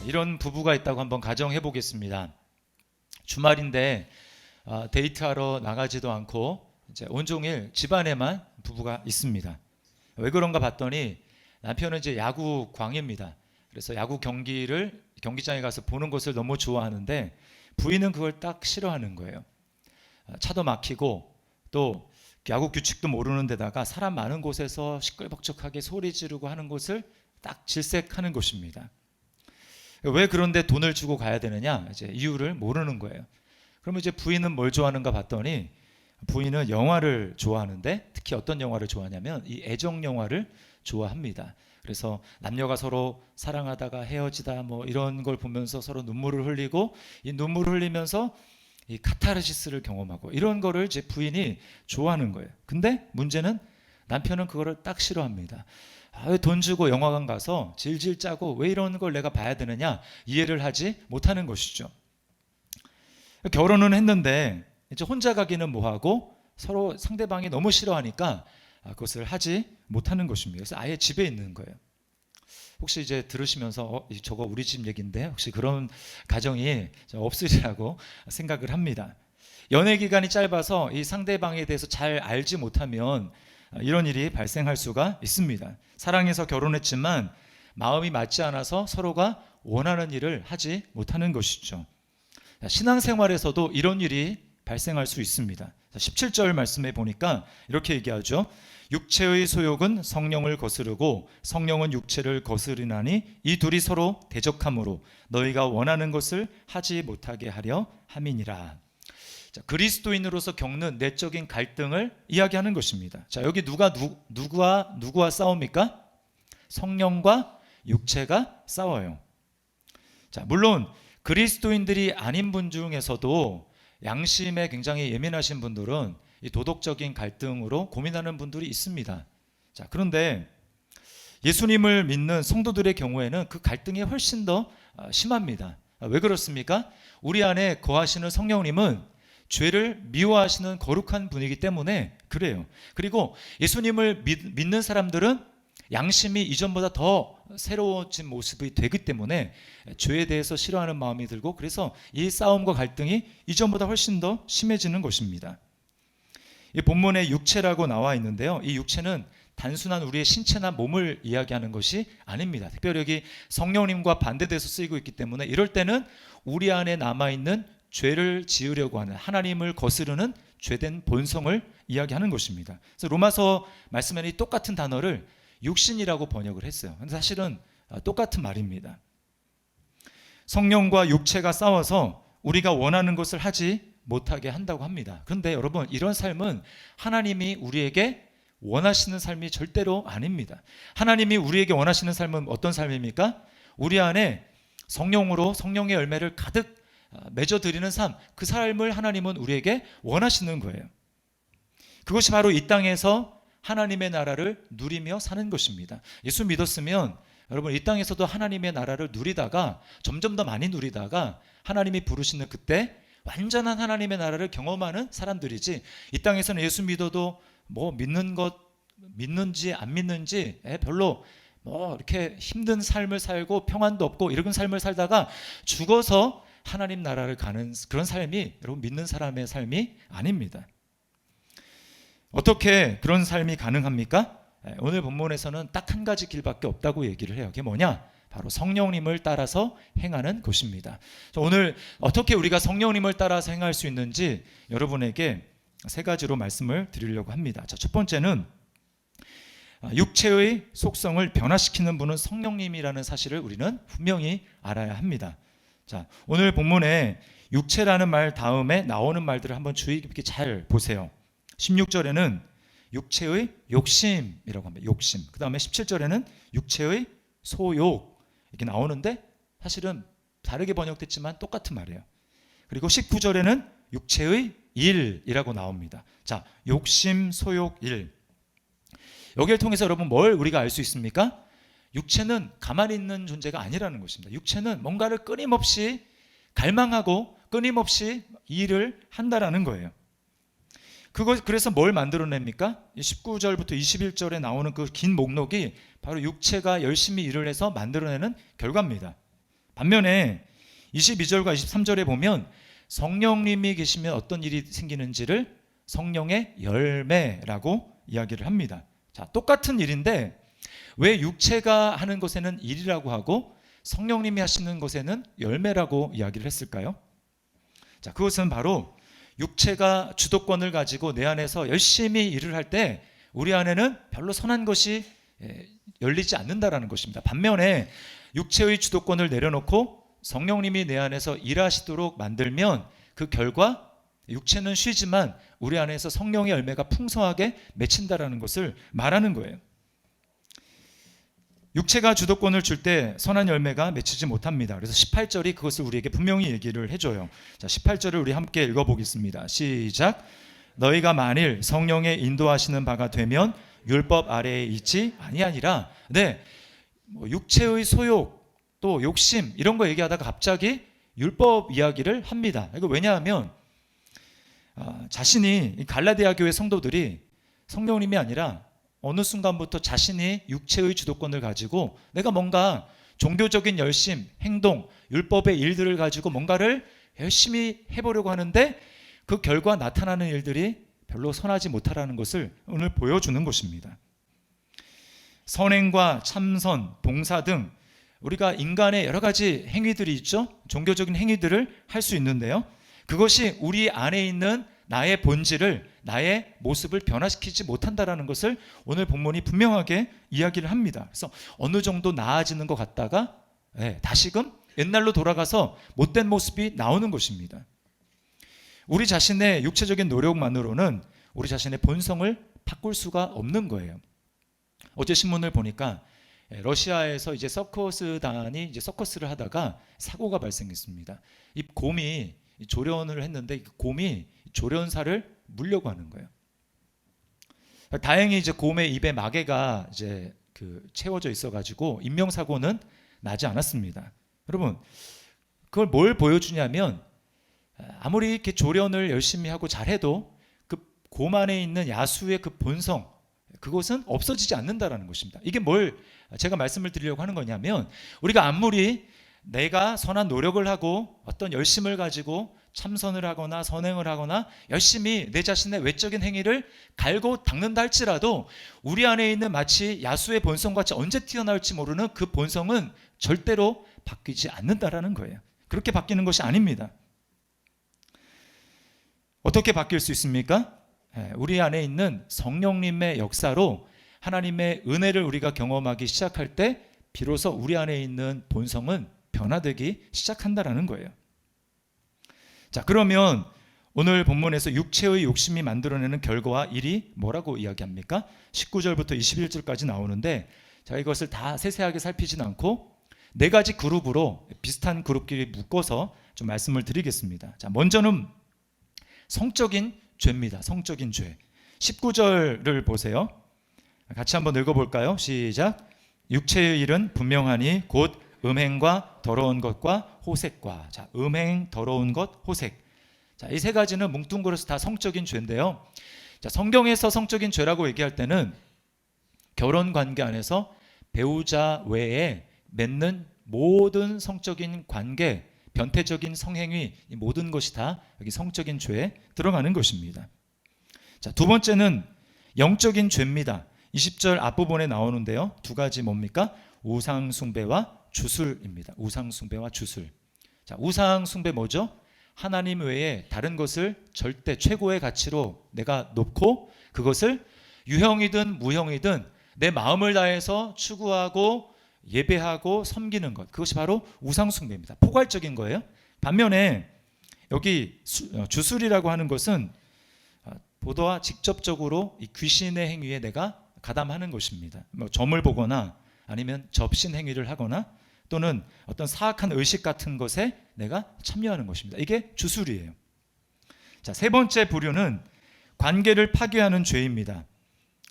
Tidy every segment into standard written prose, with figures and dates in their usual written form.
이런 부부가 있다고 한번 가정해 보겠습니다. 주말인데 데이트하러 나가지도 않고 이제 온종일 집안에만 부부가 있습니다. 왜 그런가 봤더니 남편은 이제 야구 광입니다. 그래서 야구 경기를 경기장에 가서 보는 것을 너무 좋아하는데 부인은 그걸 딱 싫어하는 거예요. 차도 막히고 또 야구 규칙도 모르는 데다가 사람 많은 곳에서 시끌벅적하게 소리 지르고 하는 곳을 딱 질색하는 것입니다. 왜 그런데 돈을 주고 가야 되느냐? 이제 이유를 모르는 거예요. 그러면 이제 부인은 뭘 좋아하는가 봤더니 부인은 영화를 좋아하는데 특히 어떤 영화를 좋아하냐면 이 애정 영화를 좋아합니다. 그래서 남녀가 서로 사랑하다가 헤어지다 뭐 이런 걸 보면서 서로 눈물을 흘리고 이 눈물을 흘리면서 이 카타르시스를 경험하고 이런 거를 제 부인이 좋아하는 거예요. 근데 문제는 남편은 그거를 딱 싫어합니다. 왜 돈 주고 영화관 가서 질질 짜고 왜 이런 걸 내가 봐야 되느냐 이해를 하지 못하는 것이죠. 결혼은 했는데 이제 혼자 가기는 뭐하고 서로 상대방이 너무 싫어하니까 그것을 하지 못하는 것입니다. 그래서 아예 집에 있는 거예요. 혹시 이제 들으시면서 저거 우리 집 얘기인데 혹시 그런 가정이 없으리라고 생각을 합니다. 연애 기간이 짧아서 이 상대방에 대해서 잘 알지 못하면 이런 일이 발생할 수가 있습니다. 사랑해서 결혼했지만 마음이 맞지 않아서 서로가 원하는 일을 하지 못하는 것이죠. 신앙생활에서도 이런 일이 발생할 수 있습니다. 17절 말씀에 보니까 이렇게 얘기하죠. 육체의 소욕은 성령을 거스르고 성령은 육체를 거스르나니 이 둘이 서로 대적함으로 너희가 원하는 것을 하지 못하게 하려 함이니라. 자, 그리스도인으로서 겪는 내적인 갈등을 이야기하는 것입니다. 자, 여기 누구와 싸웁니까? 성령과 육체가 싸워요. 자, 물론 그리스도인들이 아닌 분 중에서도 양심에 굉장히 예민하신 분들은 이 도덕적인 갈등으로 고민하는 분들이 있습니다. 자, 그런데 예수님을 믿는 성도들의 경우에는 그 갈등이 훨씬 더 심합니다. 왜 그렇습니까? 우리 안에 거하시는 성령님은 죄를 미워하시는 거룩한 분이기 때문에 그래요. 그리고 예수님을 믿는 사람들은 양심이 이전보다 더 새로워진 모습이 되기 때문에 죄에 대해서 싫어하는 마음이 들고 그래서 이 싸움과 갈등이 이전보다 훨씬 더 심해지는 것입니다. 이 본문에 육체라고 나와 있는데요. 이 육체는 단순한 우리의 신체나 몸을 이야기하는 것이 아닙니다. 특별히 여기 성령님과 반대돼서 쓰이고 있기 때문에 이럴 때는 우리 안에 남아있는 죄를 지으려고 하는 하나님을 거스르는 죄된 본성을 이야기하는 것입니다. 그래서 로마서 말씀에는 이 똑같은 단어를 육신이라고 번역을 했어요. 근데 사실은 똑같은 말입니다. 성령과 육체가 싸워서 우리가 원하는 것을 하지 못하게 한다고 합니다. 그런데 여러분 이런 삶은 하나님이 우리에게 원하시는 삶이 절대로 아닙니다. 하나님이 우리에게 원하시는 삶은 어떤 삶입니까? 우리 안에 성령으로 성령의 열매를 가득 맺어드리는 삶, 그 삶을 하나님은 우리에게 원하시는 거예요. 그것이 바로 이 땅에서 하나님의 나라를 누리며 사는 것입니다. 예수 믿었으면 여러분 이 땅에서도 하나님의 나라를 누리다가 점점 더 많이 누리다가 하나님이 부르시는 그때 완전한 하나님의 나라를 경험하는 사람들이지 이 땅에서는 예수 믿어도 뭐 믿는 것 믿는지 안 믿는지 별로 뭐 이렇게 힘든 삶을 살고 평안도 없고 이런 삶을 살다가 죽어서 하나님 나라를 가는 그런 삶이 여러분 믿는 사람의 삶이 아닙니다. 어떻게 그런 삶이 가능합니까? 오늘 본문에서는 딱 한 가지 길밖에 없다고 얘기를 해요. 그게 뭐냐? 바로 성령님을 따라서 행하는 것입니다. 오늘 어떻게 우리가 성령님을 따라서 행할 수 있는지 여러분에게 세 가지로 말씀을 드리려고 합니다. 자, 첫 번째는 육체의 속성을 변화시키는 분은 성령님이라는 사실을 우리는 분명히 알아야 합니다. 자, 오늘 본문에 육체라는 말 다음에 나오는 말들을 한번 주의 깊게 잘 보세요. 16절에는 육체의 욕심이라고 합니다. 욕심. 그 다음에 17절에는 육체의 소욕 이렇게 나오는데 사실은 다르게 번역됐지만 똑같은 말이에요. 그리고 19절에는 육체의 일이라고 나옵니다. 자, 욕심, 소욕, 일. 여기를 통해서 여러분 뭘 우리가 알 수 있습니까? 육체는 가만히 있는 존재가 아니라는 것입니다. 육체는 뭔가를 끊임없이 갈망하고 끊임없이 일을 한다라는 거예요. 그래서 뭘 만들어냅니까? 19절부터 21절에 나오는 그 긴 목록이 바로 육체가 열심히 일을 해서 만들어내는 결과입니다. 반면에 22절과 23절에 보면 성령님이 계시면 어떤 일이 생기는지를 성령의 열매라고 이야기를 합니다. 자, 똑같은 일인데 왜 육체가 하는 것에는 일이라고 하고 성령님이 하시는 것에는 열매라고 이야기를 했을까요? 자, 그것은 바로 육체가 주도권을 가지고 내 안에서 열심히 일을 할 때 우리 안에는 별로 선한 것이 열리지 않는다라는 것입니다. 반면에 육체의 주도권을 내려놓고 성령님이 내 안에서 일하시도록 만들면 그 결과 육체는 쉬지만 우리 안에서 성령의 열매가 풍성하게 맺힌다라는 것을 말하는 거예요. 육체가 주도권을 줄 때 선한 열매가 맺히지 못합니다. 그래서 18절이 그것을 우리에게 분명히 얘기를 해줘요. 자, 18절을 우리 함께 읽어보겠습니다. 시작. 너희가 만일 성령의 인도하시는 바가 되면 율법 아래에 있지 아니하니라. 네, 육체의 소욕 또 욕심 이런 거 얘기하다가 갑자기 율법 이야기를 합니다. 이거 왜냐하면 자신이 갈라디아 교회 성도들이 성령님이 아니라 어느 순간부터 자신이 육체의 주도권을 가지고 내가 뭔가 종교적인 열심, 행동, 율법의 일들을 가지고 뭔가를 열심히 해보려고 하는데 그 결과 나타나는 일들이 별로 선하지 못하라는 것을 오늘 보여주는 것입니다. 선행과 참선, 봉사 등 우리가 인간의 여러 가지 행위들이 있죠. 종교적인 행위들을 할 수 있는데요. 그것이 우리 안에 있는 나의 본질을, 나의 모습을 변화시키지 못한다라는 것을 오늘 본문이 분명하게 이야기를 합니다. 그래서 어느 정도 나아지는 것 같다가 다시금 옛날로 돌아가서 못된 모습이 나오는 것입니다. 우리 자신의 육체적인 노력만으로는 우리 자신의 본성을 바꿀 수가 없는 거예요. 어제 신문을 보니까 러시아에서 이제 서커스단이 이제 서커스를 하다가 사고가 발생했습니다. 이 곰이 조련을 했는데 곰이 조련사를 물려고 하는 거예요. 다행히 이제 곰의 입에 마개가 이제 채워져 있어가지고 인명사고는 나지 않았습니다. 여러분, 그걸 뭘 보여주냐면 아무리 이렇게 조련을 열심히 하고 잘해도 그 곰 안에 있는 야수의 그 본성, 그것은 없어지지 않는다라는 것입니다. 이게 뭘 제가 말씀을 드리려고 하는 거냐면 우리가 아무리 내가 선한 노력을 하고 어떤 열심을 가지고 참선을 하거나 선행을 하거나 열심히 내 자신의 외적인 행위를 갈고 닦는다 할지라도 우리 안에 있는 마치 야수의 본성같이 언제 튀어나올지 모르는 그 본성은 절대로 바뀌지 않는다라는 거예요. 그렇게 바뀌는 것이 아닙니다. 어떻게 바뀔 수 있습니까? 우리 안에 있는 성령님의 역사로 하나님의 은혜를 우리가 경험하기 시작할 때 비로소 우리 안에 있는 본성은 변화되기 시작한다라는 거예요. 자, 그러면 오늘 본문에서 육체의 욕심이 만들어내는 결과와 일이 뭐라고 이야기합니까? 19절부터 21절까지 나오는데 자, 이것을 다 세세하게 살피진 않고 네 가지 그룹으로 비슷한 그룹끼리 묶어서 좀 말씀을 드리겠습니다. 자, 먼저는 성적인 죄입니다. 성적인 죄. 19절을 보세요. 같이 한번 읽어볼까요? 시작. 육체의 일은 분명하니 곧 음행과 더러운 것과 호색과. 자, 음행, 더러운 것, 호색. 자, 이 세 가지는 뭉뚱그려서 다 성적인 죄인데요. 자, 성경에서 성적인 죄라고 얘기할 때는 결혼 관계 안에서 배우자 외에 맺는 모든 성적인 관계, 변태적인 성행위, 이 모든 것이 다 여기 성적인 죄에 들어가는 것입니다. 자, 두 번째는 영적인 죄입니다. 20절 앞부분에 나오는데요. 두 가지 뭡니까? 우상 숭배와 주술입니다. 우상 숭배와 주술. 자, 우상 숭배 뭐죠? 하나님 외에 다른 것을 절대 최고의 가치로 내가 놓고 그것을 유형이든 무형이든 내 마음을 다해서 추구하고 예배하고 섬기는 것, 그것이 바로 우상 숭배입니다. 포괄적인 거예요. 반면에 여기 주술이라고 하는 것은 보다 직접적으로 이 귀신의 행위에 내가 가담하는 것입니다. 뭐 점을 보거나 아니면 접신 행위를 하거나 또는 어떤 사악한 의식 같은 것에 내가 참여하는 것입니다. 이게 주술이에요. 자, 세 번째 부류는 관계를 파괴하는 죄입니다.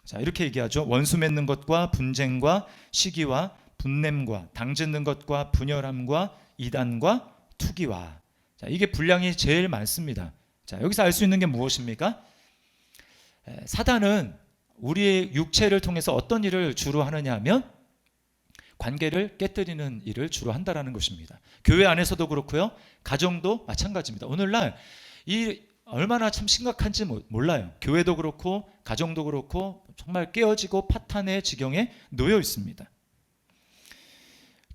자, 이렇게 얘기하죠. 원수 맺는 것과 분쟁과 시기와 분냄과 당짓는 것과 분열함과 이단과 투기와. 자, 이게 분량이 제일 많습니다. 자, 여기서 알 수 있는 게 무엇입니까? 사단은 우리의 육체를 통해서 어떤 일을 주로 하느냐 하면 관계를 깨뜨리는 일을 주로 한다라는 것입니다. 교회 안에서도 그렇고요. 가정도 마찬가지입니다. 오늘날 이 얼마나 참 심각한지 몰라요. 교회도 그렇고 가정도 그렇고 정말 깨어지고 파탄의 지경에 놓여 있습니다.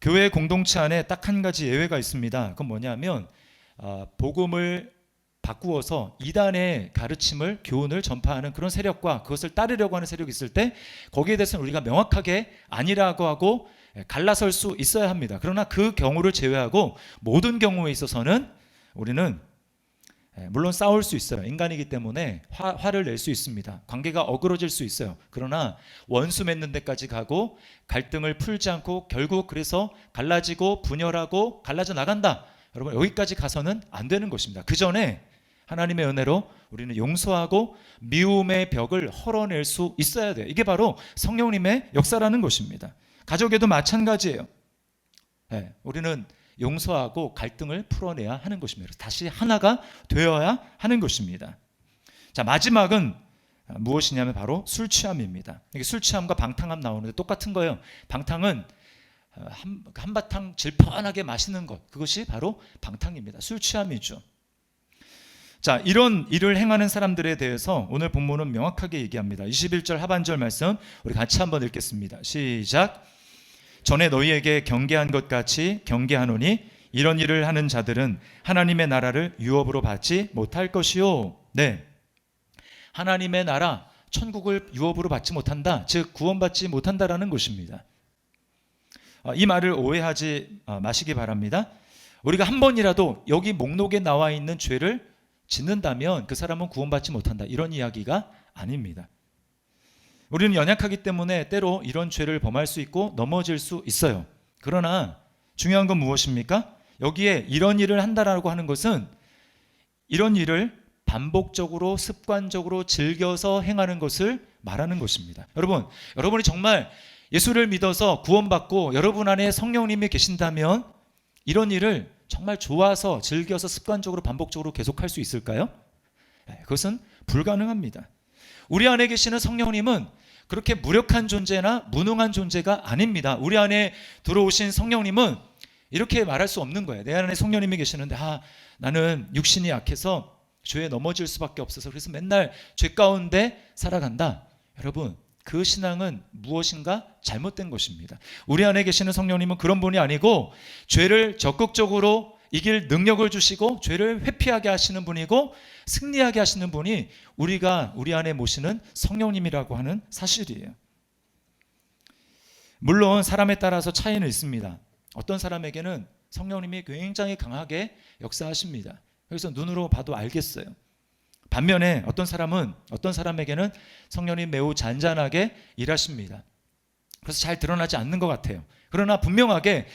교회 공동체 안에 딱 한 가지 예외가 있습니다. 그건 뭐냐면 복음을 바꾸어서 이단의 가르침을 교훈을 전파하는 그런 세력과 그것을 따르려고 하는 세력이 있을 때 거기에 대해서는 우리가 명확하게 아니라고 하고 갈라설 수 있어야 합니다. 그러나 그 경우를 제외하고 모든 경우에 있어서는 우리는 물론 싸울 수 있어요. 인간이기 때문에 화를 낼 수 있습니다. 관계가 어그러질 수 있어요. 그러나 원수 맺는 데까지 가고 갈등을 풀지 않고 결국 그래서 갈라지고 분열하고 갈라져 나간다. 여러분 여기까지 가서는 안 되는 것입니다. 그 전에 하나님의 은혜로 우리는 용서하고 미움의 벽을 헐어낼 수 있어야 돼요. 이게 바로 성령님의 역사라는 것입니다. 가족에도 마찬가지예요. 네, 우리는 용서하고 갈등을 풀어내야 하는 것입니다. 다시 하나가 되어야 하는 것입니다. 자, 마지막은 무엇이냐면 바로 술 취함입니다. 이게 술 취함과 방탕함 나오는데 똑같은 거예요. 방탕은 한바탕 질펀하게 마시는 것, 그것이 바로 방탕입니다. 술 취함이죠. 자, 이런 일을 행하는 사람들에 대해서 오늘 본문은 명확하게 얘기합니다. 21절 하반절 말씀 우리 같이 한번 읽겠습니다. 시작. 전에 너희에게 경계한 것 같이 경계하노니 이런 일을 하는 자들은 하나님의 나라를 유업으로 받지 못할 것이요. 네, 하나님의 나라 천국을 유업으로 받지 못한다, 즉 구원받지 못한다라는 것입니다. 이 말을 오해하지 마시기 바랍니다. 우리가 한 번이라도 여기 목록에 나와 있는 죄를 짓는다면 그 사람은 구원받지 못한다, 이런 이야기가 아닙니다. 우리는 연약하기 때문에 때로 이런 죄를 범할 수 있고 넘어질 수 있어요. 그러나 중요한 건 무엇입니까? 여기에 이런 일을 한다라고 하는 것은 이런 일을 반복적으로 습관적으로 즐겨서 행하는 것을 말하는 것입니다. 여러분이 정말 예수를 믿어서 구원받고 여러분 안에 성령님이 계신다면 이런 일을 정말 좋아서 즐겨서 습관적으로 반복적으로 계속할 수 있을까요? 그것은 불가능합니다. 우리 안에 계시는 성령님은 그렇게 무력한 존재나 무능한 존재가 아닙니다. 우리 안에 들어오신 성령님은 이렇게 말할 수 없는 거예요. 내 안에 성령님이 계시는데 나는 육신이 약해서 죄에 넘어질 수밖에 없어서 그래서 맨날 죄 가운데 살아간다. 여러분, 그 신앙은 무엇인가 잘못된 것입니다. 우리 안에 계시는 성령님은 그런 분이 아니고 죄를 적극적으로 이길 능력을 주시고 죄를 회피하게 하시는 분이고 승리하게 하시는 분이 우리 안에 모시는 성령님이라고 하는 사실이에요. 물론 사람에 따라서 차이는 있습니다. 어떤 사람에게는 성령님이 굉장히 강하게 역사하십니다. 그래서 눈으로 봐도 알겠어요. 반면에 어떤 사람에게는 성령님 매우 잔잔하게 일하십니다. 그래서 잘 드러나지 않는 것 같아요. 그러나 분명하게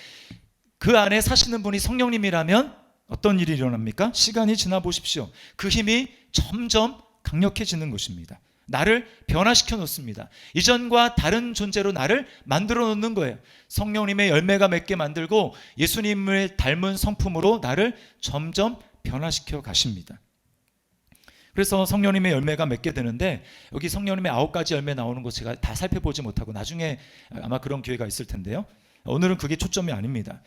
그 안에 사시는 분이 성령님이라면 어떤 일이 일어납니까? 시간이 지나 보십시오. 그 힘이 점점 강력해지는 것입니다. 나를 변화시켜 놓습니다. 이전과 다른 존재로 나를 만들어 놓는 거예요. 성령님의 열매가 맺게 만들고 예수님을 닮은 성품으로 나를 점점 변화시켜 가십니다. 그래서 성령님의 열매가 맺게 되는데 여기 성령님의 9가지 열매 나오는 거 제가 다 살펴보지 못하고 나중에 아마 그런 기회가 있을 텐데요. 오늘은 그게 초점이 아닙니다.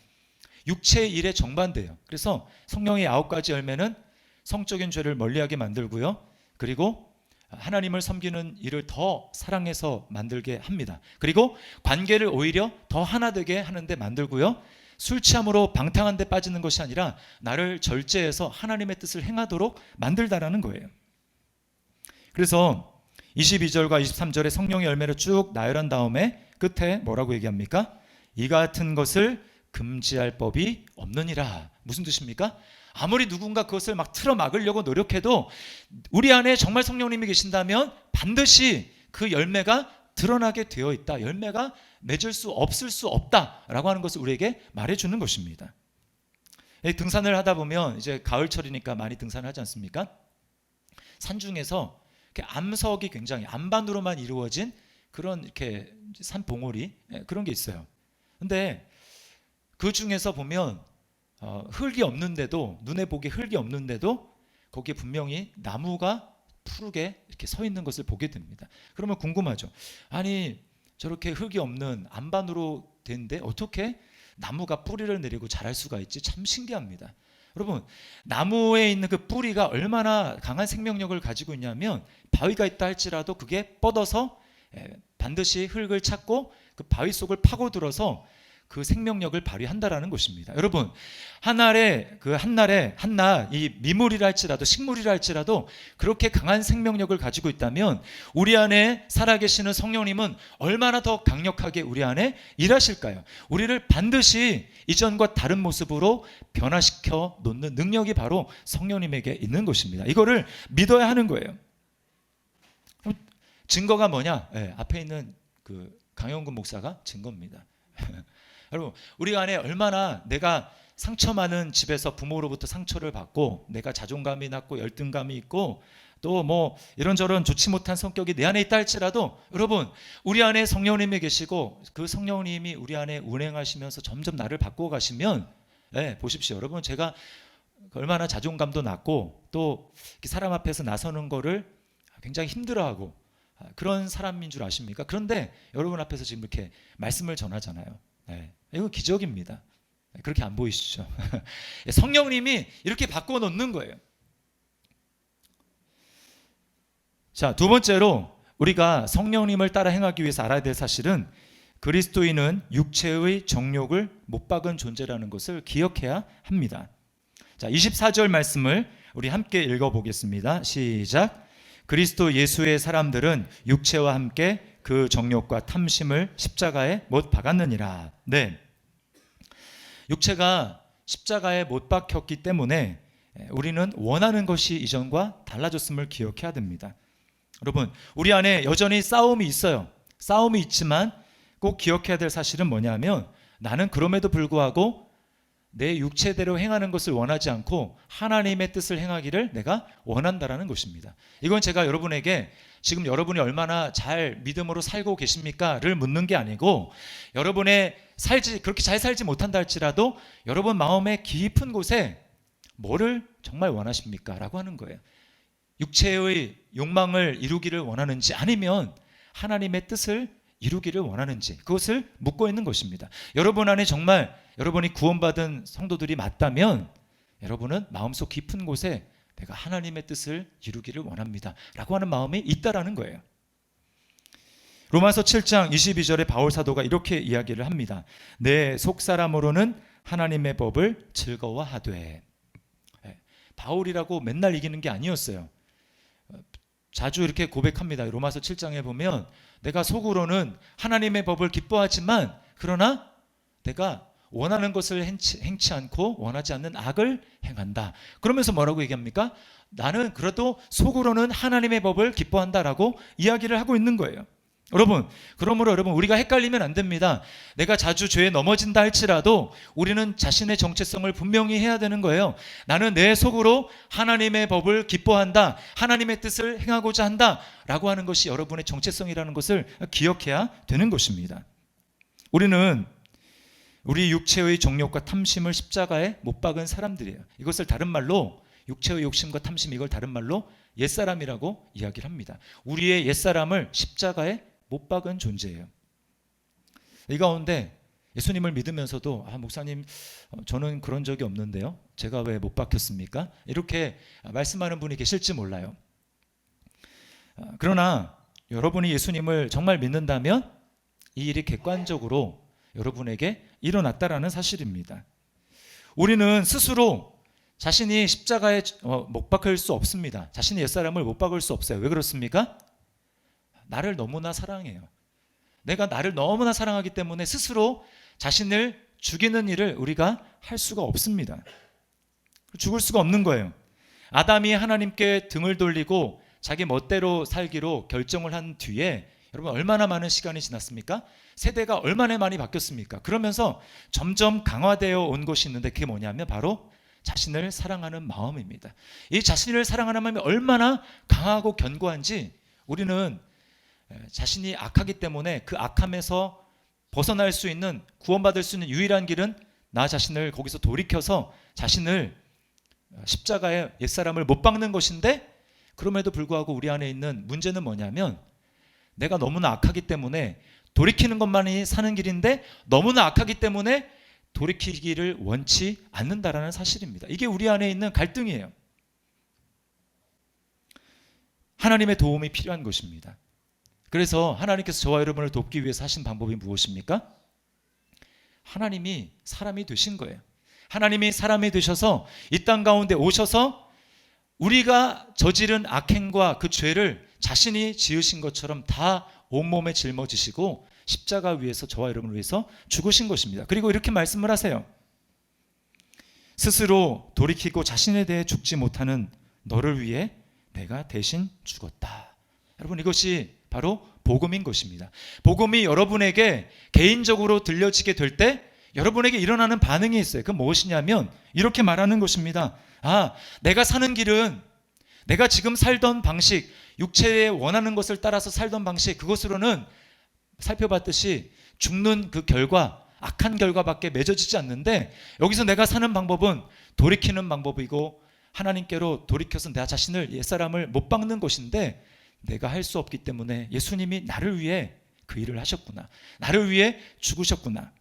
육체의 일에 정반대예요. 그래서 성령의 9가지 열매는 성적인 죄를 멀리하게 만들고요. 그리고 하나님을 섬기는 일을 더 사랑해서 만들게 합니다. 그리고 관계를 오히려 더 하나 되게 하는데 만들고요. 술 취함으로 방탕한 데 빠지는 것이 아니라 나를 절제해서 하나님의 뜻을 행하도록 만들다라는 거예요. 그래서 22절과 23절에 성령의 열매를 쭉 나열한 다음에 끝에 뭐라고 얘기합니까? 이 같은 것을 금지할 법이 없느니라. 무슨 뜻입니까? 아무리 누군가 그것을 막 틀어 막으려고 노력해도 우리 안에 정말 성령님이 계신다면 반드시 그 열매가 드러나게 되어 있다. 열매가 맺을 수 없을 수 없다라고 하는 것을 우리에게 말해주는 것입니다. 등산을 하다 보면 이제 가을철이니까 많이 등산을 하지 않습니까? 산중에서 암석이 굉장히 암반으로만 이루어진 그런 이렇게 산 봉우리 그런 게 있어요. 근데 그 중에서 보면 흙이 없는데도 눈에 보기 흙이 없는데도 거기에 분명히 나무가 푸르게 이렇게 서 있는 것을 보게 됩니다. 그러면 궁금하죠. 아니 저렇게 흙이 없는 안반으로 된데 어떻게 나무가 뿌리를 내리고 자랄 수가 있지? 참 신기합니다. 여러분, 나무에 있는 그 뿌리가 얼마나 강한 생명력을 가지고 있냐면 바위가 있다 할지라도 그게 뻗어서 반드시 흙을 찾고 그 바위 속을 파고들어서 그 생명력을 발휘한다라는 것입니다. 여러분, 한날에 한날 이 미물이라 할지라도 식물이라 할지라도 그렇게 강한 생명력을 가지고 있다면 우리 안에 살아계시는 성령님은 얼마나 더 강력하게 우리 안에 일하실까요? 우리를 반드시 이전과 다른 모습으로 변화시켜 놓는 능력이 바로 성령님에게 있는 것입니다. 이거를 믿어야 하는 거예요. 증거가 뭐냐? 앞에 있는 그 강영근 목사가 증거입니다. 여러분, 우리 안에 얼마나 내가 상처 많은 집에서 부모로부터 상처를 받고 내가 자존감이 낮고 열등감이 있고 또 뭐 이런저런 좋지 못한 성격이 내 안에 있다 할지라도 여러분, 우리 안에 성령님이 계시고 그 성령님이 우리 안에 운행하시면서 점점 나를 바꾸어 가시면 보십시오. 여러분, 제가 얼마나 자존감도 낮고 또 사람 앞에서 나서는 거를 굉장히 힘들어하고 그런 사람인 줄 아십니까? 그런데 여러분 앞에서 지금 이렇게 말씀을 전하잖아요. 이건 기적입니다. 그렇게 안 보이시죠? 성령님이 이렇게 바꿔 놓는 거예요. 자, 두 번째로 우리가 성령님을 따라 행하기 위해서 알아야 될 사실은 그리스도인은 육체의 정욕을 못 박은 존재라는 것을 기억해야 합니다. 자, 24절 말씀을 우리 함께 읽어보겠습니다. 시작. 그리스도 예수의 사람들은 육체와 함께 그 정욕과 탐심을 십자가에 못 박았느니라. 네, 육체가 십자가에 못 박혔기 때문에 우리는 원하는 것이 이전과 달라졌음을 기억해야 됩니다. 여러분, 우리 안에 여전히 싸움이 있어요. 싸움이 있지만 꼭 기억해야 될 사실은 뭐냐면 나는 그럼에도 불구하고 내 육체대로 행하는 것을 원하지 않고 하나님의 뜻을 행하기를 내가 원한다라는 것입니다. 이건 제가 여러분에게 지금 여러분이 얼마나 잘 믿음으로 살고 계십니까?를 묻는 게 아니고 여러분의 그렇게 잘 살지 못한다 할지라도 여러분 마음의 깊은 곳에 뭐를 정말 원하십니까? 라고 하는 거예요. 육체의 욕망을 이루기를 원하는지 아니면 하나님의 뜻을 이루기를 원하는지 그것을 묻고 있는 것입니다. 여러분 안에 정말 여러분이 구원받은 성도들이 맞다면 여러분은 마음속 깊은 곳에 내가 하나님의 뜻을 이루기를 원합니다 라고 하는 마음이 있다라는 거예요. 로마서 7장 22절에 바울 사도가 이렇게 이야기를 합니다. 내 속사람으로는 하나님의 법을 즐거워하되. 바울이라고 맨날 이기는 게 아니었어요. 자주 이렇게 고백합니다. 로마서 7장에 보면 내가 속으로는 하나님의 법을 기뻐하지만 그러나 내가 원하는 것을 행치 않고 원하지 않는 악을 행한다. 그러면서 뭐라고 얘기합니까? 나는 그래도 속으로는 하나님의 법을 기뻐한다라고 이야기를 하고 있는 거예요. 여러분, 그러므로 여러분 우리가 헷갈리면 안 됩니다. 내가 자주 죄에 넘어진다 할지라도 우리는 자신의 정체성을 분명히 해야 되는 거예요. 나는 내 속으로 하나님의 법을 기뻐한다, 하나님의 뜻을 행하고자 한다 라고 하는 것이 여러분의 정체성이라는 것을 기억해야 되는 것입니다. 우리는 우리 육체의 정욕과 탐심을 십자가에 못 박은 사람들이에요. 이것을 다른 말로 육체의 욕심과 탐심, 이걸 다른 말로 옛사람이라고 이야기를 합니다. 우리의 옛사람을 십자가에 못 박은 존재예요. 이 가운데 예수님을 믿으면서도 목사님 저는 그런 적이 없는데요, 제가 왜 못 박혔습니까? 이렇게 말씀하는 분이 계실지 몰라요. 그러나 여러분이 예수님을 정말 믿는다면 이 일이 객관적으로 여러분에게 일어났다라는 사실입니다. 우리는 스스로 자신이 십자가에 못 박을 수 없습니다. 자신의 옛사람을 못 박을 수 없어요. 왜 그렇습니까? 나를 너무나 사랑해요. 내가 나를 너무나 사랑하기 때문에 스스로 자신을 죽이는 일을 우리가 할 수가 없습니다. 죽을 수가 없는 거예요. 아담이 하나님께 등을 돌리고 자기 멋대로 살기로 결정을 한 뒤에 여러분 얼마나 많은 시간이 지났습니까? 세대가 얼마나 많이 바뀌었습니까? 그러면서 점점 강화되어 온 것이 있는데 그게 뭐냐면 바로 자신을 사랑하는 마음입니다. 이 자신을 사랑하는 마음이 얼마나 강하고 견고한지 우리는 자신이 악하기 때문에 그 악함에서 벗어날 수 있는, 구원받을 수 있는 유일한 길은 나 자신을 거기서 돌이켜서 자신을 십자가에 옛사람을 못 박는 것인데, 그럼에도 불구하고 우리 안에 있는 문제는 뭐냐면 내가 너무나 악하기 때문에 돌이키는 것만이 사는 길인데 너무나 악하기 때문에 돌이키기를 원치 않는다라는 사실입니다. 이게 우리 안에 있는 갈등이에요. 하나님의 도움이 필요한 것입니다. 그래서 하나님께서 저와 여러분을 돕기 위해서 하신 방법이 무엇입니까? 하나님이 사람이 되신 거예요. 하나님이 사람이 되셔서 이 땅 가운데 오셔서 우리가 저지른 악행과 그 죄를 자신이 지으신 것처럼 다 온몸에 짊어지시고 십자가 위에서 저와 여러분을 위해서 죽으신 것입니다. 그리고 이렇게 말씀을 하세요. 스스로 돌이키고 자신에 대해 죽지 못하는 너를 위해 내가 대신 죽었다. 여러분, 이것이 바로 복음인 것입니다. 복음이 여러분에게 개인적으로 들려지게 될 때 여러분에게 일어나는 반응이 있어요. 그건 무엇이냐면 이렇게 말하는 것입니다. 내가 사는 길은 내가 지금 살던 방식, 육체에 원하는 것을 따라서 살던 방식, 그것으로는 살펴봤듯이 죽는 그 결과, 악한 결과밖에 맺어지지 않는데, 여기서 내가 사는 방법은 돌이키는 방법이고 하나님께로 돌이켜서 내 자신을, 옛사람을 못 박는 것인데, 내가 할 수 없기 때문에 예수님이 나를 위해 그 일을 하셨구나, 나를 위해 죽으셨구나.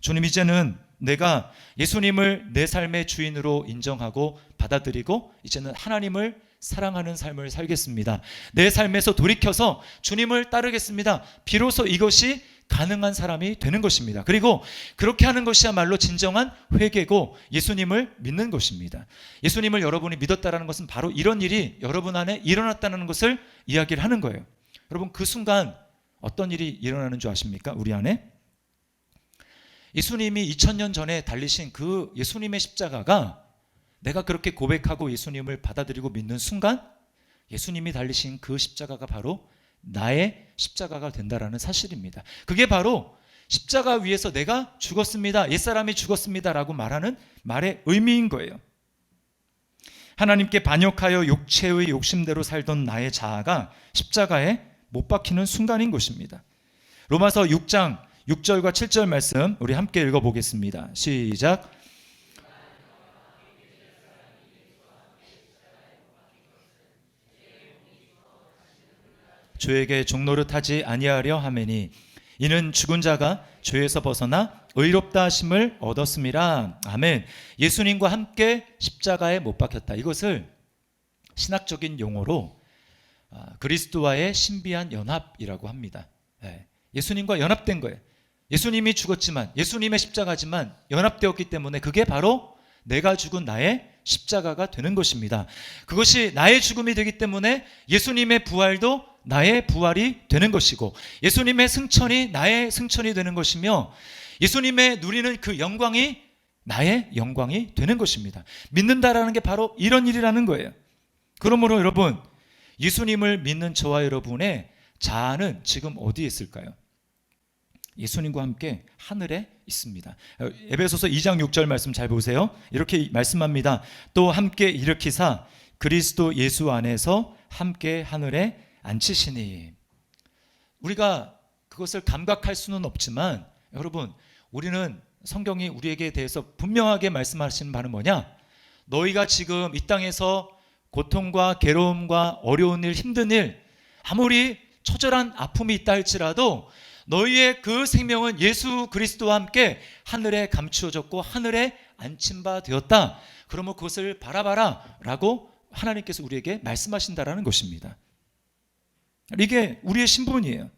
주님, 이제는 내가 예수님을 내 삶의 주인으로 인정하고 받아들이고 이제는 하나님을 사랑하는 삶을 살겠습니다. 내 삶에서 돌이켜서 주님을 따르겠습니다. 비로소 이것이 가능한 사람이 되는 것입니다. 그리고 그렇게 하는 것이야말로 진정한 회개고 예수님을 믿는 것입니다. 예수님을 여러분이 믿었다는 것은 바로 이런 일이 여러분 안에 일어났다는 것을 이야기를 하는 거예요. 여러분, 그 순간 어떤 일이 일어나는 줄 아십니까? 우리 안에 예수님이 2000년 전에 달리신 그 예수님의 십자가가, 내가 그렇게 고백하고 예수님을 받아들이고 믿는 순간 예수님이 달리신 그 십자가가 바로 나의 십자가가 된다라는 사실입니다. 그게 바로 십자가 위에서 내가 죽었습니다, 옛사람이 죽었습니다 라고 말하는 말의 의미인 거예요. 하나님께 반역하여 육체의 욕심대로 살던 나의 자아가 십자가에 못 박히는 순간인 것입니다. 로마서 6장 6절과 7절 말씀 우리 함께 읽어보겠습니다. 시작. 죄에게 종노릇하지 아니하려 하매니 이는 죽은 자가 죄에서 벗어나 의롭다 하심을 얻었음이라. 아멘. 예수님과 함께 십자가에 못 박혔다. 이것을 신학적인 용어로 그리스도와의 신비한 연합이라고 합니다. 예수님과 연합된 거예요. 예수님이 죽었지만, 예수님의 십자가지만 연합되었기 때문에 그게 바로 내가 죽은 나의 십자가가 되는 것입니다. 그것이 나의 죽음이 되기 때문에 예수님의 부활도 나의 부활이 되는 것이고, 예수님의 승천이 나의 승천이 되는 것이며, 예수님의 누리는 그 영광이 나의 영광이 되는 것입니다. 믿는다라는 게 바로 이런 일이라는 거예요. 그러므로 여러분, 예수님을 믿는 저와 여러분의 자아는 지금 어디에 있을까요? 예수님과 함께 하늘에 있습니다. 에베소서 2장 6절 말씀 잘 보세요. 이렇게 말씀합니다. 또 함께 일으키사 그리스도 예수 안에서 함께 하늘에 앉히시니. 우리가 그것을 감각할 수는 없지만 여러분, 우리는 성경이 우리에게 대해서 분명하게 말씀하시는 바는 뭐냐? 너희가 지금 이 땅에서 고통과 괴로움과 어려운 일, 힘든 일, 아무리 처절한 아픔이 있다 할지라도 너희의 그 생명은 예수 그리스도와 함께 하늘에 감추어졌고 하늘에 앉힌 바 되었다. 그러면 그것을 바라봐라 라고 하나님께서 우리에게 말씀하신다라는 것입니다. 이게 우리의 신분이에요.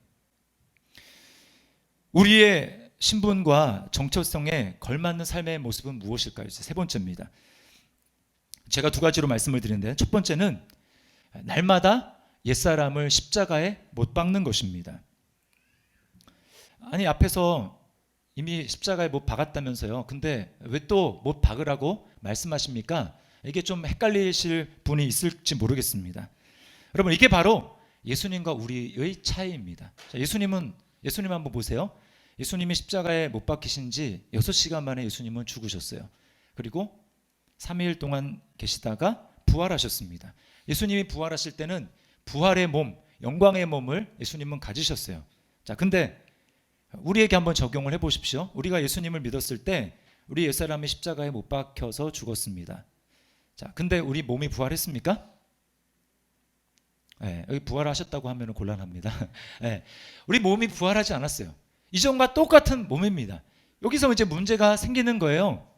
우리의 신분과 정체성에 걸맞는 삶의 모습은 무엇일까요? 세 번째입니다. 제가 두 가지로 말씀을 드리는데, 첫 번째는 날마다 옛사람을 십자가에 못 박는 것입니다. 아니, 앞에서 이미 십자가에 못 박았다면서요. 근데 왜 또 못 박으라고 말씀하십니까? 이게 좀 헷갈리실 분이 있을지 모르겠습니다. 여러분, 이게 바로 예수님과 우리의 차이입니다. 자, 예수님 한번 보세요. 예수님이 십자가에 못 박히신 지 6시간 만에 예수님은 죽으셨어요. 그리고 3일 동안 계시다가 부활하셨습니다. 예수님이 부활하실 때는 부활의 몸, 영광의 몸을 예수님은 가지셨어요. 자, 근데 우리에게 한번 적용을 해보십시오. 우리가 예수님을 믿었을 때 우리 옛사람이 십자가에 못 박혀서 죽었습니다. 자, 근데 우리 몸이 부활했습니까? 예, 여기 부활하셨다고 하면 곤란합니다. 예, 우리 몸이 부활하지 않았어요. 이전과 똑같은 몸입니다. 여기서 이제 문제가 생기는 거예요.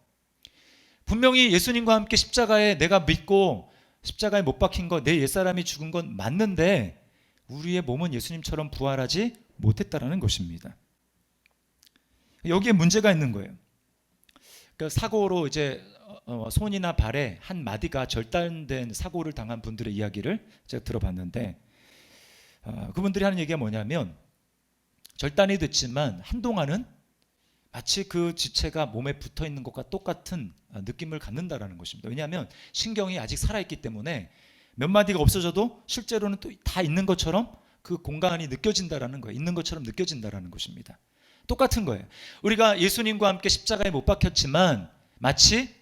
분명히 예수님과 함께 십자가에 내가 믿고 십자가에 못 박힌 거, 내 옛사람이 죽은 건 맞는데 우리의 몸은 예수님처럼 부활하지 못했다라는 것입니다. 여기에 문제가 있는 거예요. 그러니까 사고로 이제 손이나 발에 한 마디가 절단된 사고를 당한 분들의 이야기를 제가 들어봤는데, 그분들이 하는 얘기가 뭐냐면 절단이 됐지만 한동안은 마치 그 지체가 몸에 붙어 있는 것과 똑같은 느낌을 갖는다라는 것입니다. 왜냐하면 신경이 아직 살아있기 때문에 몇 마디가 없어져도 실제로는 또 다 있는 것처럼 그 공간이 느껴진다라는 거예요. 있는 것처럼 느껴진다라는 것입니다. 똑같은 거예요. 우리가 예수님과 함께 십자가에 못 박혔지만 마치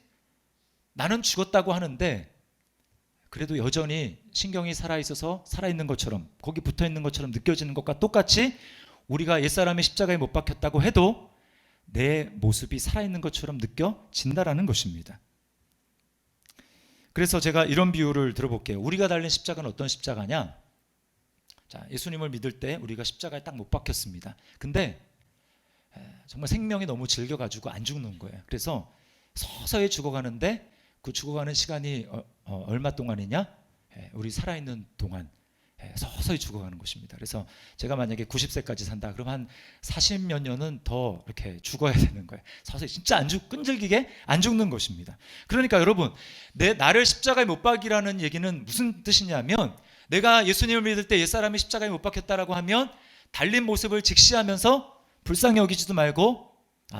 나는 죽었다고 하는데 그래도 여전히 신경이 살아있어서 살아있는 것처럼, 거기 붙어있는 것처럼 느껴지는 것과 똑같이 우리가 옛사람이 십자가에 못 박혔다고 해도 내 모습이 살아있는 것처럼 느껴진다라는 것입니다. 그래서 제가 이런 비유를 들어볼게요. 우리가 달린 십자가는 어떤 십자가냐? 자, 예수님을 믿을 때 우리가 십자가에 딱 못 박혔습니다. 근데 정말 생명이 너무 질겨가지고 안 죽는 거예요. 그래서 서서히 죽어가는데 그 죽어가는 시간이 얼마 동안이냐? 우리 살아있는 동안 서서히 죽어가는 것입니다. 그래서 제가 만약에 90세까지 산다 그럼 한 40몇 년은 더 이렇게 죽어야 되는 거예요. 서서히 진짜 끈질기게 안 죽는 것입니다. 그러니까 여러분, 나를 십자가에 못 박이라는 얘기는 무슨 뜻이냐면, 내가 예수님을 믿을 때 옛사람이 십자가에 못 박혔다라고 하면 달린 모습을 직시하면서 불쌍히 여기지도 말고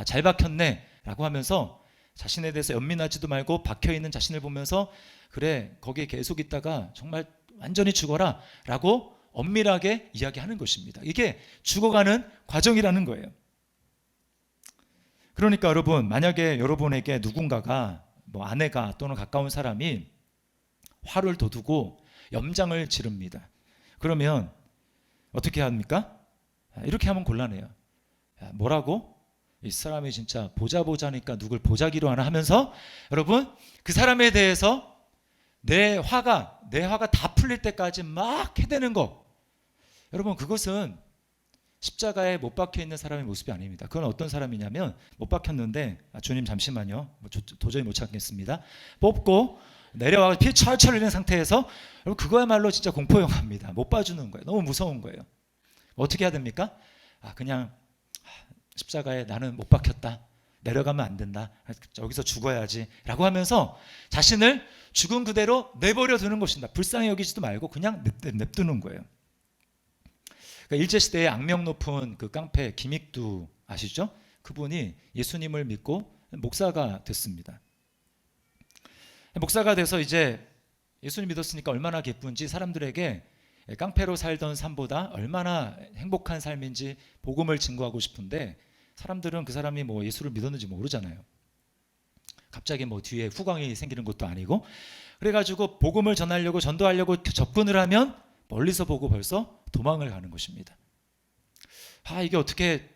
잘 박혔네 라고 하면서 자신에 대해서 연민하지도 말고 박혀있는 자신을 보면서 그래 거기에 계속 있다가 정말 완전히 죽어라 라고 엄밀하게 이야기하는 것입니다. 이게 죽어가는 과정이라는 거예요. 그러니까 여러분, 만약에 여러분에게 누군가가 뭐 아내가 또는 가까운 사람이 화를 돋우고 염장을 지릅니다. 그러면 어떻게 합니까? 이렇게 하면 곤란해요. 뭐라고? 이 사람이 진짜 보자니까 누굴 보자기로 하나 하면서 여러분, 그 사람에 대해서 내 화가 다 풀릴 때까지 막 해대는 거, 여러분 그것은 십자가에 못 박혀 있는 사람의 모습이 아닙니다. 그건 어떤 사람이냐면, 못 박혔는데 주님 잠시만요, 도저히 못 참겠습니다, 뽑고 내려와서 피 철철 흘리는 상태에서, 여러분 그거야말로 진짜 공포 영화입니다. 못 봐주는 거예요. 너무 무서운 거예요. 어떻게 해야 됩니까? 그냥 십자가에 나는 못 박혔다, 내려가면 안 된다, 여기서 죽어야지 라고 하면서 자신을 죽은 그대로 내버려 두는 것입니다. 불쌍히 여기지도 말고 그냥 냅두는 거예요. 그러니까 일제시대에 악명 높은 그 깡패 김익두 아시죠? 그분이 예수님을 믿고 목사가 됐습니다. 목사가 돼서 이제 예수님 믿었으니까 얼마나 기쁜지 사람들에게 깡패로 살던 삶보다 얼마나 행복한 삶인지 복음을 증거하고 싶은데, 사람들은 그 사람이 뭐 예수를 믿었는지 모르잖아요. 갑자기 뭐 뒤에 후광이 생기는 것도 아니고. 그래가지고 복음을 전하려고, 전도하려고 접근을 하면 멀리서 보고 벌써 도망을 가는 것입니다. 이게 어떻게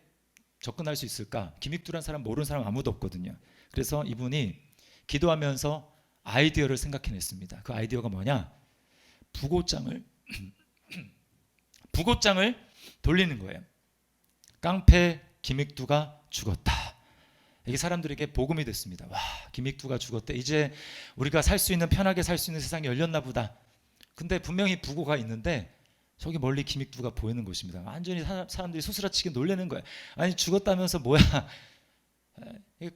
접근할 수 있을까? 김익두란 사람 모르는 사람 아무도 없거든요. 그래서 이분이 기도하면서 아이디어를 생각해냈습니다. 그 아이디어가 뭐냐? 부고장을 돌리는 거예요. 깡패 김익두가 죽었다. 이게 사람들에게 복음이 됐습니다. 와, 김익두가 죽었대. 이제 우리가 살 수 있는, 편하게 살 수 있는 세상이 열렸나 보다. 근데 분명히 부고가 있는데 저기 멀리 김익두가 보이는 것입니다. 완전히 사람들이 소스라치게 놀라는 거예요. 아니 죽었다면서 뭐야.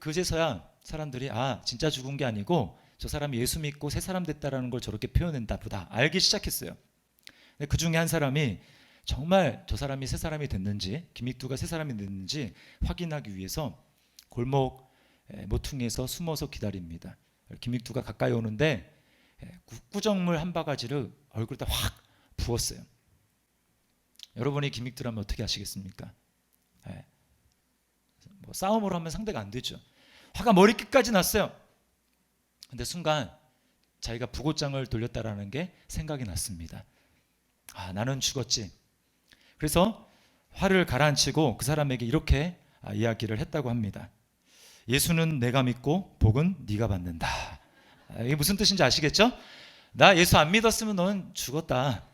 그제서야 사람들이 진짜 죽은 게 아니고 저 사람이 예수 믿고 새 사람 됐다라는 걸 저렇게 표현했나 보다 알기 시작했어요. 그 중에 한 사람이 정말 저 사람이 새 사람이 됐는지, 김익두가 새 사람이 됐는지 확인하기 위해서 골목 모퉁이에서 숨어서 기다립니다. 김익두가 가까이 오는데 구정물 한 바가지를 얼굴에다 확 부었어요. 여러분이 김익두라면 어떻게 하시겠습니까? 뭐 싸움으로 하면 상대가 안 되죠. 화가 머리끝까지 났어요. 근데 순간 자기가 부고장을 돌렸다라는 게 생각이 났습니다. 나는 죽었지. 그래서 화를 가라앉히고 그 사람에게 이렇게 이야기를 했다고 합니다. 예수는 내가 믿고 복은 네가 받는다. 이게 무슨 뜻인지 아시겠죠? 나 예수 안 믿었으면 넌 죽었다.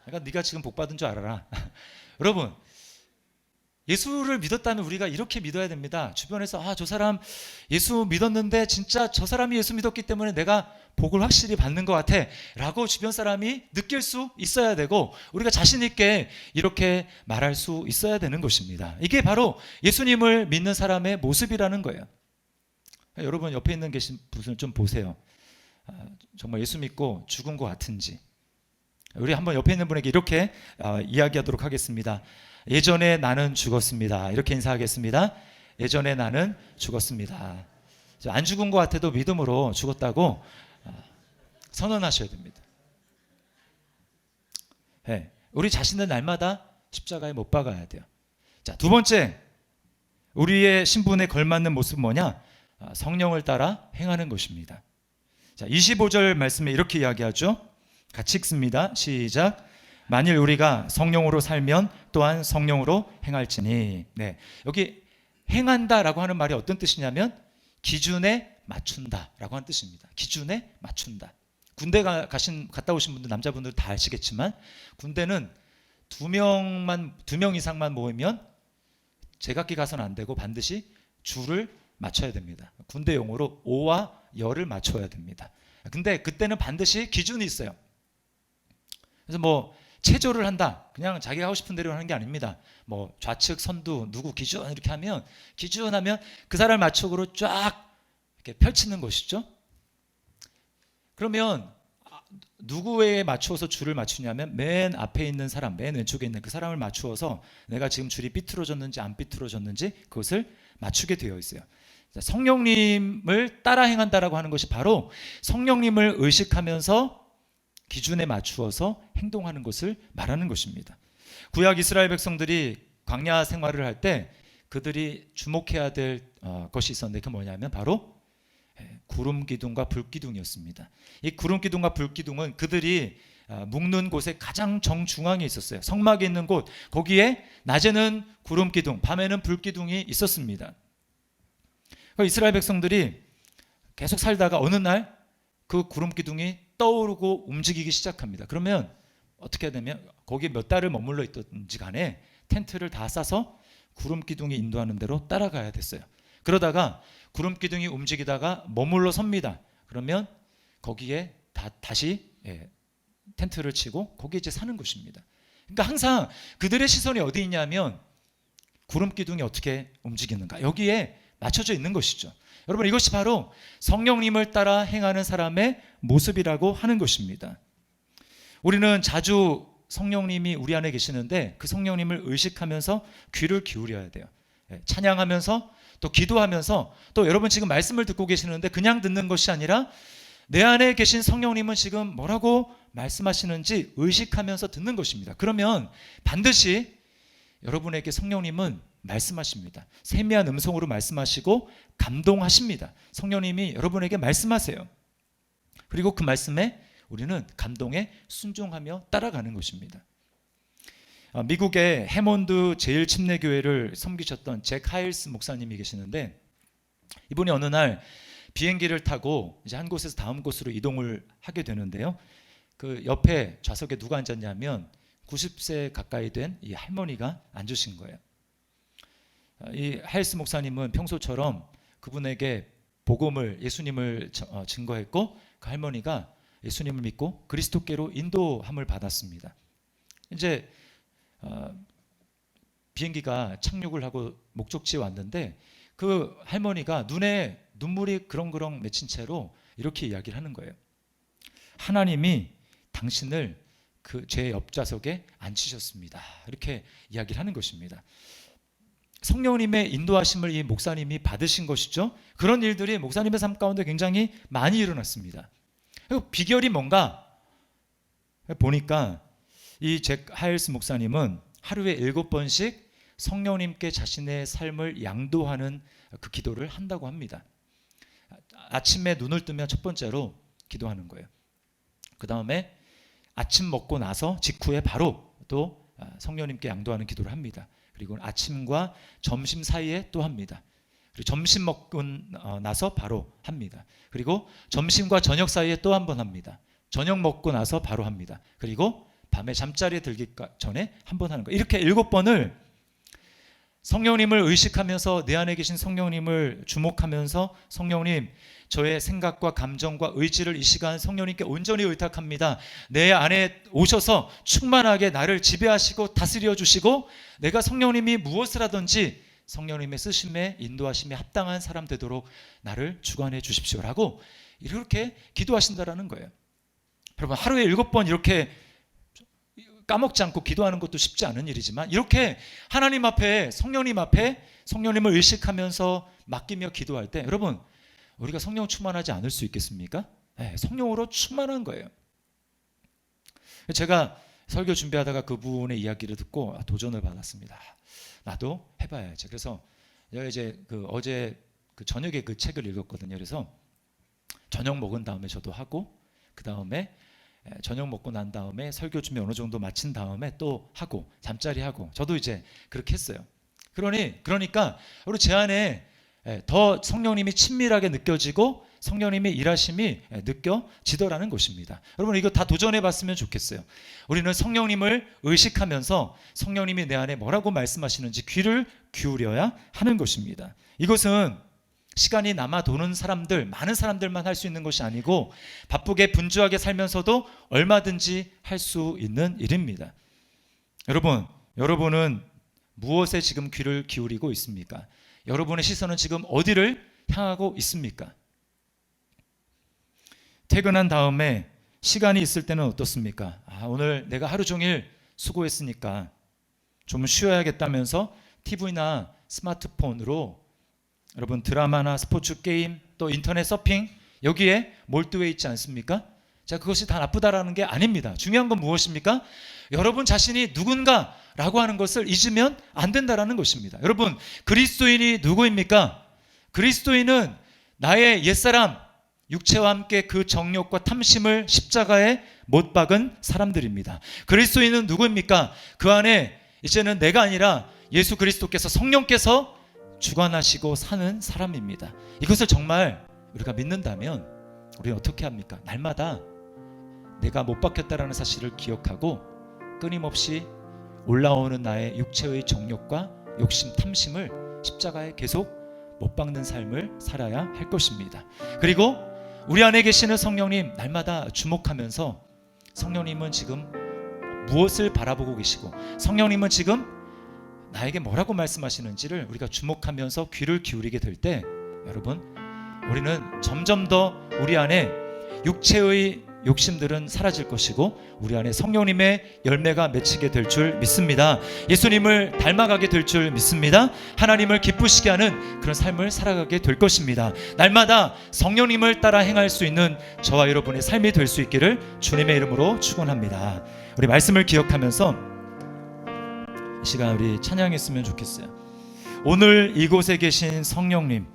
그러니까 네가 지금 복 받은 줄 알아라. 여러분, 예수를 믿었다면 우리가 이렇게 믿어야 됩니다. 주변에서 저 사람 예수 믿었는데 진짜 저 사람이 예수 믿었기 때문에 내가 복을 확실히 받는 것 같아 라고 주변 사람이 느낄 수 있어야 되고, 우리가 자신 있게 이렇게 말할 수 있어야 되는 것입니다. 이게 바로 예수님을 믿는 사람의 모습이라는 거예요. 여러분, 옆에 있는 계신 분을 좀 보세요. 정말 예수 믿고 죽은 것 같은지. 우리 한번 옆에 있는 분에게 이렇게 이야기하도록 하겠습니다. 예전에 나는 죽었습니다. 이렇게 인사하겠습니다. 예전에 나는 죽었습니다. 안 죽은 것 같아도 믿음으로 죽었다고 선언하셔야 됩니다. 네, 우리 자신을 날마다 십자가에 못 박아야 돼요. 자, 두 번째, 우리의 신분에 걸맞는 모습은 뭐냐? 성령을 따라 행하는 것입니다. 자, 25절 말씀에 이렇게 이야기하죠. 같이 읽습니다. 시작. 만일 우리가 성령으로 살면 또한 성령으로 행할지니. 네, 여기 행한다라고 하는 말이 어떤 뜻이냐면 기준에 맞춘다라고 하는 뜻입니다. 기준에 맞춘다. 군대 갔다 오신 분들, 남자분들 다 아시겠지만 군대는 두 명 이상만 모이면 제각기 가서는 안 되고 반드시 줄을 맞춰야 됩니다. 군대 용어로 오와 열을 맞춰야 됩니다. 근데 그때는 반드시 기준이 있어요. 그래서 뭐 체조를 한다, 그냥 자기가 하고 싶은 대로 하는 게 아닙니다. 뭐 좌측 선두 누구 기준 이렇게 하면, 기준하면 그 사람 맞춰으로 쫙 이렇게 펼치는 것이죠. 그러면 누구에 맞추어서 줄을 맞추냐면 맨 앞에 있는 사람, 맨 왼쪽에 있는 그 사람을 맞추어서 내가 지금 줄이 삐뚤어졌는지 안 삐뚤어졌는지 그것을 맞추게 되어 있어요. 성령님을 따라 행한다라고 하는 것이 바로 성령님을 의식하면서 기준에 맞추어서 행동하는 것을 말하는 것입니다. 구약 이스라엘 백성들이 광야 생활을 할 때 그들이 주목해야 될 것이 있었는데, 그 뭐냐면 바로 구름 기둥과 불 기둥이었습니다. 이 구름 기둥과 불 기둥은 그들이 묵는 곳의 가장 정중앙에 있었어요. 성막에 있는 곳, 거기에 낮에는 구름 기둥, 밤에는 불 기둥이 있었습니다. 이스라엘 백성들이 계속 살다가 어느 날 그 구름 기둥이 떠오르고 움직이기 시작합니다. 그러면 어떻게 해야 되면 거기에 몇 달을 머물러 있던지 간에 텐트를 다 싸서 구름 기둥이 인도하는 대로 따라가야 됐어요. 그러다가 구름 기둥이 움직이다가 머물러 섭니다. 그러면 거기에 다시 텐트를 치고 거기에 이제 사는 것입니다. 그러니까 항상 그들의 시선이 어디 있냐면 구름 기둥이 어떻게 움직이는가, 여기에 맞춰져 있는 것이죠. 여러분, 이것이 바로 성령님을 따라 행하는 사람의 모습이라고 하는 것입니다. 우리는 자주 성령님이 우리 안에 계시는데 그 성령님을 의식하면서 귀를 기울여야 돼요. 찬양하면서 또 기도하면서, 또 여러분 지금 말씀을 듣고 계시는데 그냥 듣는 것이 아니라 내 안에 계신 성령님은 지금 뭐라고 말씀하시는지 의식하면서 듣는 것입니다. 그러면 반드시 여러분에게 성령님은 말씀하십니다. 세미한 음성으로 말씀하시고 감동하십니다. 성령님이 여러분에게 말씀하세요. 그리고 그 말씀에 우리는 감동에 순종하며 따라가는 것입니다. 미국의 해몬드 제일침례교회를 섬기셨던 잭 하일스 목사님이 계시는데, 이분이 어느 날 비행기를 타고 이제 한 곳에서 다음 곳으로 이동을 하게 되는데요. 그 옆에 좌석에 누가 앉았냐면 90세 가까이 된 이 할머니가 앉으신 거예요. 이 하일스 목사님은 평소처럼 그분에게 복음을, 예수님을 증거했고, 그 할머니가 예수님을 믿고 그리스도께로 인도함을 받았습니다. 이제 비행기가 착륙을 하고 목적지에 왔는데 그 할머니가 눈에 눈물이 그렁그렁 맺힌 채로 이렇게 이야기를 하는 거예요. 하나님이 당신을 그 제 옆좌석에 앉히셨습니다. 이렇게 이야기를 하는 것입니다. 성령님의 인도하심을 이 목사님이 받으신 것이죠. 그런 일들이 목사님의 삶 가운데 굉장히 많이 일어났습니다. 비결이 뭔가 보니까 이 잭 하일스 목사님은 하루에 7번씩 성령님께 자신의 삶을 양도하는 그 기도를 한다고 합니다. 아침에 눈을 뜨면 첫 번째로 기도하는 거예요. 그 다음에 아침 먹고 나서 직후에 바로 또 성령님께 양도하는 기도를 합니다. 그리고 아침과 점심 사이에 또 합니다. 그리고 점심 먹고 나서 바로 합니다. 그리고 점심과 저녁 사이에 또 한 번 합니다. 저녁 먹고 나서 바로 합니다. 그리고 밤에 잠자리에 들기 전에 한 번 하는 거예요. 이렇게 7번을 성령님을 의식하면서 내 안에 계신 성령님을 주목하면서 성령님, 저의 생각과 감정과 의지를 이 시간 성령님께 온전히 의탁합니다. 내 안에 오셔서 충만하게 나를 지배하시고 다스려 주시고 내가 성령님이 무엇을 하든지 성령님의 쓰심에 인도하심에 합당한 사람 되도록 나를 주관해 주십시오라고 이렇게 기도하신다라는 거예요. 여러분, 하루에 7번 이렇게 까먹지 않고 기도하는 것도 쉽지 않은 일이지만 이렇게 하나님 앞에 성령님 앞에 성령님을 의식하면서 맡기며 기도할 때 여러분, 우리가 성령 충만하지 않을 수 있겠습니까? 네, 성령으로 충만한 거예요. 제가 설교 준비하다가 그분의 이야기를 듣고 도전을 받았습니다. 나도 해봐야지. 그래서 이제 어제 저녁에 그 책을 읽었거든요. 그래서 저녁 먹은 다음에 저도 하고 그 다음에 저녁 먹고 난 다음에 설교 준비 어느 정도 마친 다음에 또 하고 잠자리 하고 저도 이제 그렇게 했어요. 그러니까 우리 제 안에 더 성령님이 친밀하게 느껴지고 성령님의 일하심이 느껴지더라는 것입니다. 여러분, 이거 다 도전해 봤으면 좋겠어요. 우리는 성령님을 의식하면서 성령님이 내 안에 뭐라고 말씀하시는지 귀를 기울여야 하는 것입니다. 이것은 시간이 남아 도는 사람들, 많은 사람들만 할 수 있는 것이 아니고 바쁘게 분주하게 살면서도 얼마든지 할 수 있는 일입니다. 여러분은 무엇에 지금 귀를 기울이고 있습니까? 여러분의 시선은 지금 어디를 향하고 있습니까? 퇴근한 다음에 시간이 있을 때는 어떻습니까? 오늘 내가 하루 종일 수고했으니까 좀 쉬어야겠다면서 TV나 스마트폰으로 여러분 드라마나 스포츠 게임 또 인터넷 서핑 여기에 몰두해 있지 않습니까? 자, 그것이 다 나쁘다라는 게 아닙니다. 중요한 건 무엇입니까? 여러분 자신이 누군가라고 하는 것을 잊으면 안 된다라는 것입니다. 여러분, 그리스도인이 누구입니까? 그리스도인은 나의 옛사람 육체와 함께 그 정욕과 탐심을 십자가에 못 박은 사람들입니다. 그리스도인은 누구입니까? 그 안에 이제는 내가 아니라 예수 그리스도께서 성령께서 주관하시고 사는 사람입니다. 이것을 정말 우리가 믿는다면 우리는 어떻게 합니까? 날마다 내가 못 박혔다라는 사실을 기억하고 끊임없이 올라오는 나의 육체의 정욕과 욕심, 탐심을 십자가에 계속 못 박는 삶을 살아야 할 것입니다. 그리고 우리 안에 계시는 성령님 날마다 주목하면서 성령님은 지금 무엇을 바라보고 계시고 성령님은 지금 나에게 뭐라고 말씀하시는지를 우리가 주목하면서 귀를 기울이게 될 때 여러분, 우리는 점점 더 우리 안에 육체의 욕심들은 사라질 것이고 우리 안에 성령님의 열매가 맺히게 될 줄 믿습니다. 예수님을 닮아가게 될 줄 믿습니다. 하나님을 기쁘시게 하는 그런 삶을 살아가게 될 것입니다. 날마다 성령님을 따라 행할 수 있는 저와 여러분의 삶이 될 수 있기를 주님의 이름으로 축원합니다. 우리 말씀을 기억하면서 이 시간 우리 찬양했으면 좋겠어요. 오늘 이곳에 계신 성령님,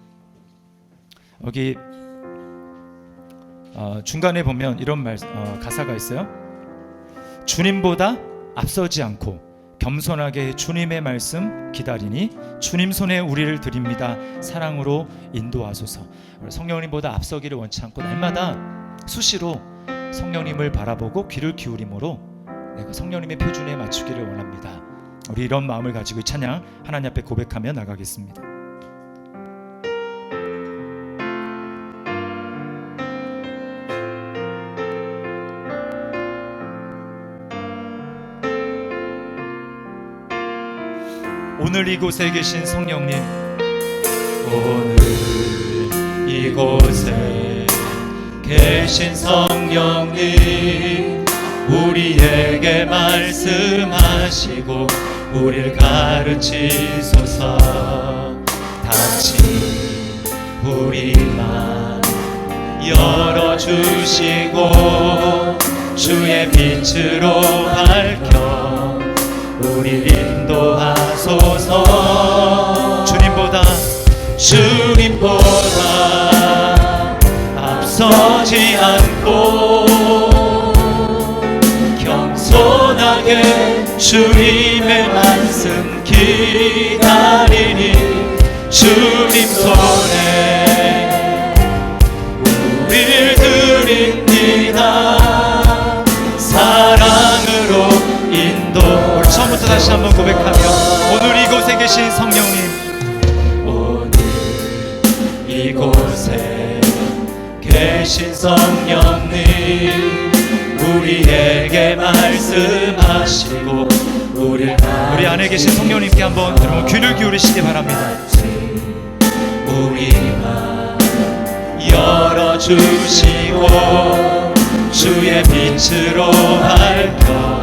여기 중간에 보면 이런 가사가 있어요. 주님보다 앞서지 않고 겸손하게 주님의 말씀 기다리니 주님 손에 우리를 드립니다. 사랑으로 인도하소서. 성령님보다 앞서기를 원치 않고 날마다 수시로 성령님을 바라보고 귀를 기울임으로 내가 성령님의 표준에 맞추기를 원합니다. 우리 이런 마음을 가지고 이 찬양 하나님 앞에 고백하며 나가겠습니다. 오늘 이곳에 계신 성령님, 오늘 이곳에 계신 성령님, 우리에게 말씀하시고 우리를 가르치소서. 다시 우리만 열어주시고 주의 빛으로 밝혀 우리를 인도하소서. 주님보다 앞서지 않고 겸손하게 주님의 말씀 기다리니 주님 손에 우리를 드립니다. 사랑으로 한번 고백하며 오늘 이곳에 계신 성령님, 오늘 이곳에 계신 성령님, 우리에게 말씀하시고 우리 안에 계신 성령님께 한번 여러분 귀를 기울이시기 바랍니다. 우리 맘 열어주시고 주의 빛으로 밝혀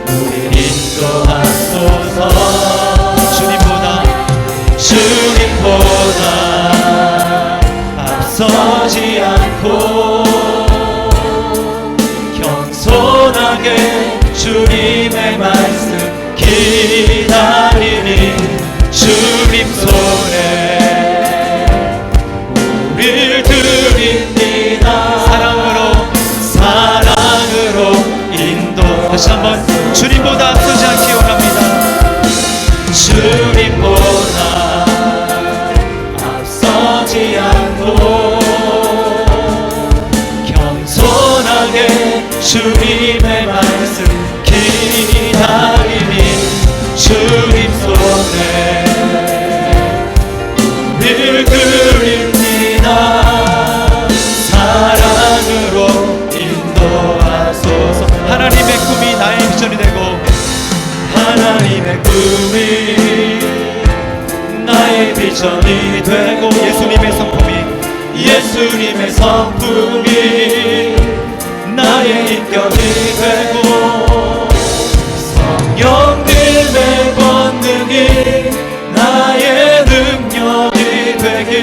우리 인도하소서. 주님보다 앞서지 않고 겸손하게 주님의 말씀 기다리니 주님 손에 우리를 드립니다. 사랑으로 인도. 다시 한번 주님보다 앞서지 않기 원합니다. 주님보다 앞서지 않고 겸손하게 주님의 말씀 기다리니 주님 손에 우리를 드립니다. 사랑으로 인도하소서. 하나님의 꿈이 나의 비전이 되고 하나님의 꿈이 나의 비전이 되고 예수님의 성품이 나의 인격이 되고 성령님의 권능이 나의 능력이 되길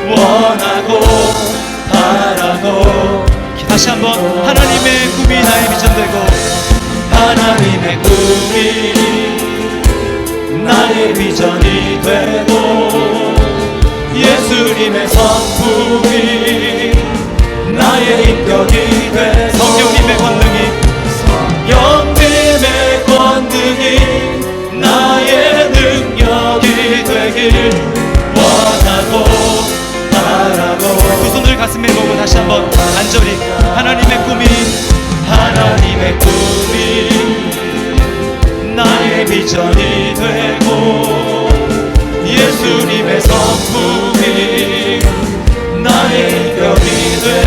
원하고 바라고. 다시 한번 하나님의 꿈이 나의 비전 되고 하나님의 꿈이 나의 비전이 되고 예수님의 성품이 나의 인격이 되고 성령님의 권능이 나의 능력이 되길 원하고 바라고. 두 손을 가슴에 보고 다시 한번 간절히 하나님의 꿈이 나의 비전이 되고 예수님의 성품이 나의 인격이 되고